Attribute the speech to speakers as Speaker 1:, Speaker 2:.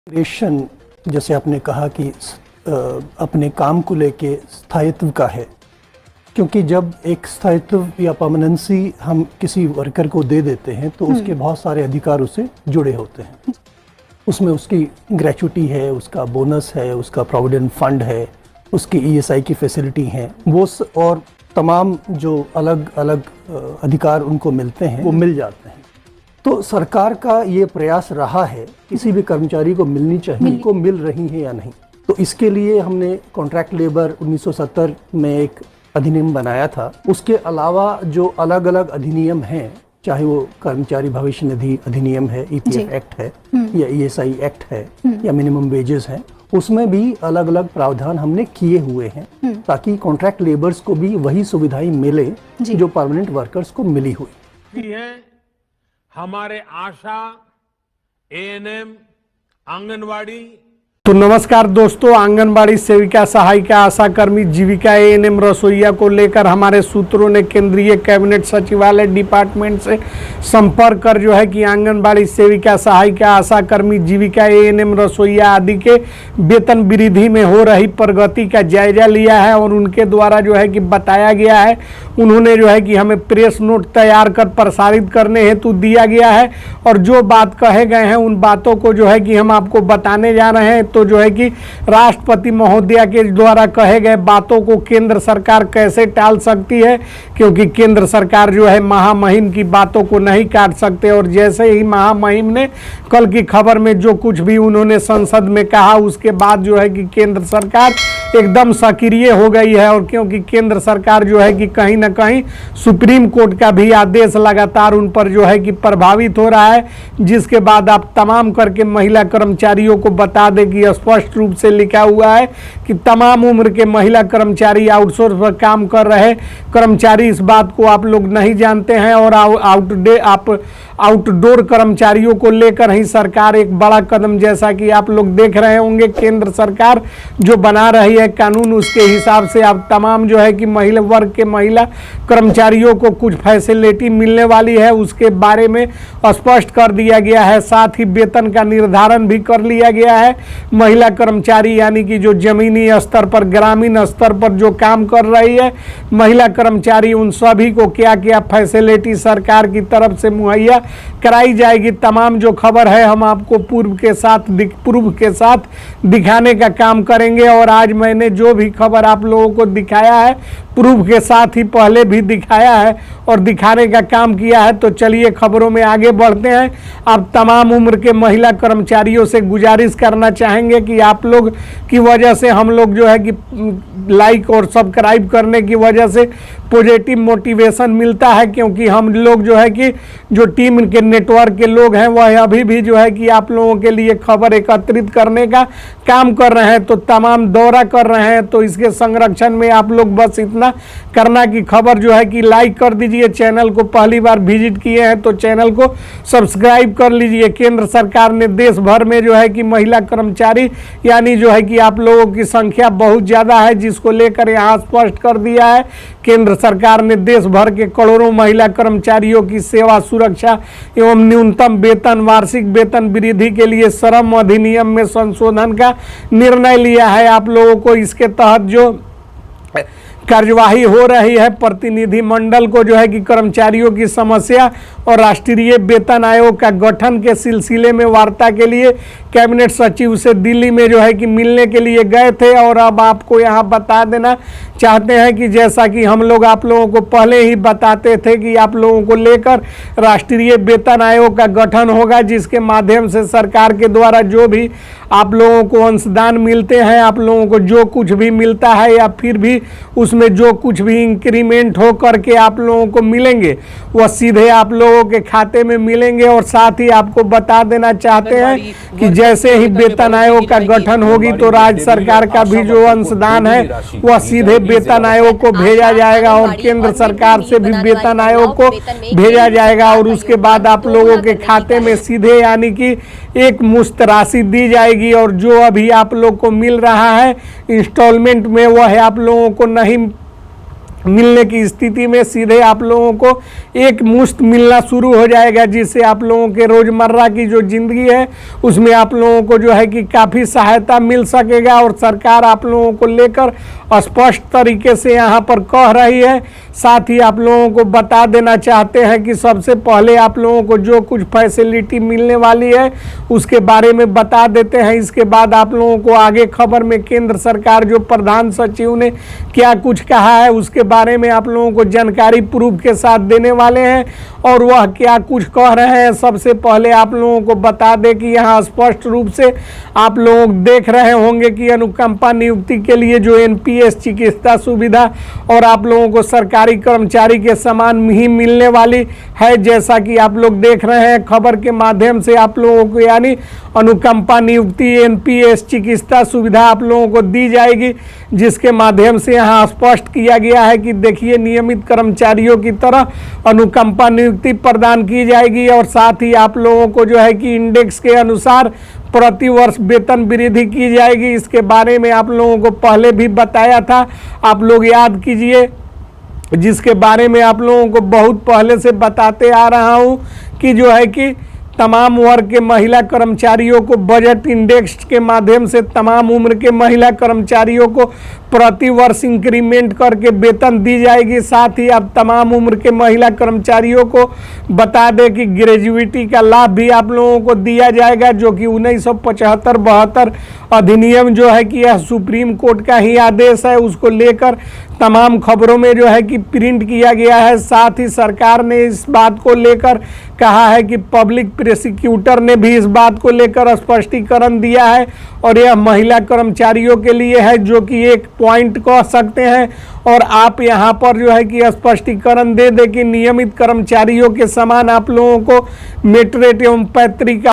Speaker 1: Creation जैसे आपने कहा कि अपने काम को लेके स्थायित्व का है, क्योंकि जब एक स्थायित्व या परमानेंसी हम किसी वर्कर को दे देते हैं तो उसके बहुत सारे अधिकार उससे जुड़े होते हैं। उसमें उसकी ग्रेचुटी है, उसका बोनस है, उसका प्रोविडेंट फंड है, उसकी ईएसआई की फैसिलिटी है, वो और तमाम जो अलग अलग अधिकार उनको मिलते हैं वो मिल जाते हैं। तो सरकार का ये प्रयास रहा है किसी भी कर्मचारी को मिलनी चाहिए, को मिल रही है या नहीं। तो इसके लिए हमने कॉन्ट्रैक्ट लेबर 1970 में एक अधिनियम बनाया था। उसके अलावा जो अलग अलग अधिनियम हैं, चाहे वो कर्मचारी भविष्य निधि अधिनियम है, ईपीएफ एक्ट है, या ईएसआई एक्ट है, या मिनिमम वेजेस है, उसमें भी अलग अलग प्रावधान हमने किए हुए हैं ताकि कॉन्ट्रैक्ट लेबर्स को भी वही सुविधाएं मिले जो परमानेंट वर्कर्स को मिली हुई
Speaker 2: है। हमारे आशा, एएनएम, आंगनवाड़ी।
Speaker 3: तो नमस्कार दोस्तों, आंगनबाड़ी सेविका, सहायिका, आशा कर्मी, जीविका, एएनएम, रसोईया को लेकर हमारे सूत्रों ने केंद्रीय कैबिनेट सचिवालय डिपार्टमेंट से संपर्क कर जो है कि आंगनबाड़ी सेविका, सहायिका, आशा कर्मी, जीविका, एएनएम, रसोईया आदि के वेतन वृद्धि में हो रही प्रगति का जायजा लिया है और उनके द्वारा जो है कि बताया गया है, उन्होंने जो है कि हमें प्रेस नोट तैयार कर प्रसारित करने हेतु दिया गया है और जो बात कहे गए हैं उन बातों को जो है कि हम आपको बताने जा रहे हैं। तो जो है कि राष्ट्रपति महोदया के द्वारा कहे गए बातों को केंद्र सरकार कैसे टाल सकती है, क्योंकि केंद्र सरकार जो है महामहिम की बातों को नहीं काट सकते। और जैसे ही महामहिम ने कल की खबर में जो कुछ भी उन्होंने संसद में कहा, उसके बाद जो है कि केंद्र सरकार एकदम सक्रिय हो गई है। और क्योंकि केंद्र सरकार जो है कि कहीं ना कहीं सुप्रीम कोर्ट का भी आदेश लगातार उन पर जो है कि प्रभावित हो रहा है, जिसके बाद आप तमाम करके महिला कर्मचारियों को बता दें कि स्पष्ट रूप से लिखा हुआ है कि तमाम उम्र के महिला कर्मचारी, आउटसोर्स पर काम कर रहे कर्मचारी, इस बात को आप लोग नहीं जानते हैं। और आउटडोर कर्मचारियों को लेकर ही सरकार एक बड़ा कदम, जैसा कि आप लोग देख रहे होंगे, केंद्र सरकार जो बना रही है कानून, उसके हिसाब से अब तमाम जो है कि महिला वर्ग के महिला कर्मचारियों को कुछ फैसिलिटी मिलने वाली है, उसके बारे में स्पष्ट कर दिया गया है। साथ ही वेतन का निर्धारण भी कर लिया गया है। महिला कर्मचारी यानी कि जो जमीनी स्तर पर, ग्रामीण स्तर पर जो काम कर रही है महिला कर्मचारी, उन सभी को क्या क्या फैसिलिटी सरकार की तरफ से मुहैया कराई जाएगी। तमाम जो खबर है हम आपको पूर्व के साथ दिखाने का काम करेंगे। और आज मैंने जो भी खबर आप लोगों को दिखाया है, प्रूफ के साथ ही पहले भी दिखाया है और दिखाने का काम किया है। तो चलिए खबरों में आगे बढ़ते हैं। आप तमाम उम्र के महिला कर्मचारियों से गुजारिश करना चाहेंगे कि आप लोग की वजह से हम लोग जो है कि लाइक और सब्सक्राइब करने की वजह से पॉजिटिव मोटिवेशन मिलता है, क्योंकि हम लोग जो है कि जो टीम के नेटवर्क के लोग हैं वह अभी भी जो है कि आप लोगों के लिए खबर एकत्रित करने का काम कर रहे हैं, तो तमाम दौरा कर रहे हैं। तो इसके संरक्षण में आप लोग बस इतना करना कि खबर जो है कि लाइक कर दीजिए, चैनल को पहली बार विजिट किए हैं तो चैनल को सब्सक्राइब कर लीजिए। केंद्र सरकार ने देश भर में जो है कि महिला कर्मचारी यानी जो है कि आप लोगों की संख्या बहुत ज़्यादा है, जिसको लेकर यहाँ स्पष्ट कर दिया है केंद्र सरकार ने देश भर के करोड़ों महिला कर्मचारियों की सेवा सुरक्षा एवं न्यूनतम वेतन, वार्षिक वेतन वृद्धि के लिए श्रम अधिनियम में संशोधन का निर्णय लिया है। आप लोगों को इसके तहत जो कार्यवाही हो रही है, प्रतिनिधि मंडल को जो है कि कर्मचारियों की समस्या और राष्ट्रीय वेतन आयोग का गठन के सिलसिले में वार्ता के लिए कैबिनेट सचिव से दिल्ली में जो है कि मिलने के लिए गए थे। और अब आपको यहाँ बता देना चाहते हैं कि जैसा कि हम लोग आप लोगों को पहले ही बताते थे कि आप लोगों को लेकर राष्ट्रीय वेतन आयोग का गठन होगा, जिसके माध्यम से सरकार के द्वारा जो भी आप लोगों को अंशदान मिलते हैं, आप लोगों को जो कुछ भी मिलता है या फिर भी उसमें जो कुछ भी इंक्रीमेंट हो करके आप लोगों को मिलेंगे, वह सीधे आप लोगों के खाते में मिलेंगे। और साथ ही आपको बता देना चाहते हैं कि जैसे ही वेतन आयोग का गठन होगी तो राज्य सरकार का भी जो अंशदान है वह सीधे वेतन आयोग को भेजा जाएगा और केंद्र सरकार से भी वेतन आयोग को भेजा जाएगा। और उसके बाद आप लोगों के खाते में सीधे यानी कि एक मुश्त राशि दी जाएगी। और जो अभी आप लोग को मिल रहा है इंस्टॉलमेंट में, वह आप लोगों को नहीं मिलने की स्थिति में सीधे आप लोगों को एक मुश्त मिलना शुरू हो जाएगा, जिससे आप लोगों के रोजमर्रा की जो जिंदगी है उसमें आप लोगों को जो है कि काफ़ी सहायता मिल सकेगा। और सरकार आप लोगों को लेकर स्पष्ट तरीके से यहाँ पर कह रही है। साथ ही आप लोगों को बता देना चाहते हैं कि सबसे पहले आप लोगों को जो कुछ फैसिलिटी मिलने वाली है उसके बारे में बता देते हैं। इसके बाद आप लोगों को आगे खबर में केंद्र सरकार जो प्रधान सचिव ने क्या कुछ कहा है उसके बारे में आप लोगों को जानकारी प्रूफ के साथ देने वाले हैं और वह क्या कुछ कह रहे हैं। सबसे पहले आप लोगों को बता दें कि यहाँ स्पष्ट रूप से आप लोग देख रहे होंगे कि अनुकंपा नियुक्ति के लिए जो एनपीएस चिकित्सा सुविधा और आप लोगों को सरकारी कर्मचारी के समान ही मिलने वाली है। जैसा कि आप लोग देख रहे हैं खबर के माध्यम से आप लोगों को यानी अनुकंपा नियुक्ति एनपीएस चिकित्सा सुविधा आप लोगों को दी जाएगी, जिसके माध्यम से यहाँ स्पष्ट किया गया है कि देखिए नियमित कर्मचारियों की तरह अनुकंपा नियुक्ति प्रदान की जाएगी और साथ ही आप लोगों को जो है कि इंडेक्स के अनुसार प्रति वर्ष वेतन वृद्धि की जाएगी। इसके बारे में आप लोगों को पहले भी बताया था, आप लोग याद कीजिए, जिसके बारे में आप लोगों को बहुत पहले से बताते आ रहा हूँ कि जो है कि तमाम वर्ग के महिला कर्मचारियों को बजट इंडेक्स के माध्यम से तमाम उम्र के महिला कर्मचारियों को प्रति वर्ष इंक्रीमेंट करके वेतन दी जाएगी। साथ ही अब तमाम उम्र के महिला कर्मचारियों को बता दें कि ग्रेजुएटी का लाभ भी आप लोगों को दिया जाएगा, जो कि 1975-72 अधिनियम जो है कि यह सुप्रीम कोर्ट का ही आदेश है, उसको लेकर तमाम खबरों में जो है कि प्रिंट किया गया है। साथ ही सरकार ने इस बात को लेकर कहा है कि पब्लिक प्रोसिक्यूटर ने भी इस बात को लेकर स्पष्टीकरण दिया है और यह महिला कर्मचारियों के लिए है, जो कि एक पॉइंट कह सकते हैं। और आप यहाँ पर जो है कि स्पष्टीकरण दे कि नियमित कर्मचारियों के समान आप लोगों को मेट्रेट एवं पैतृक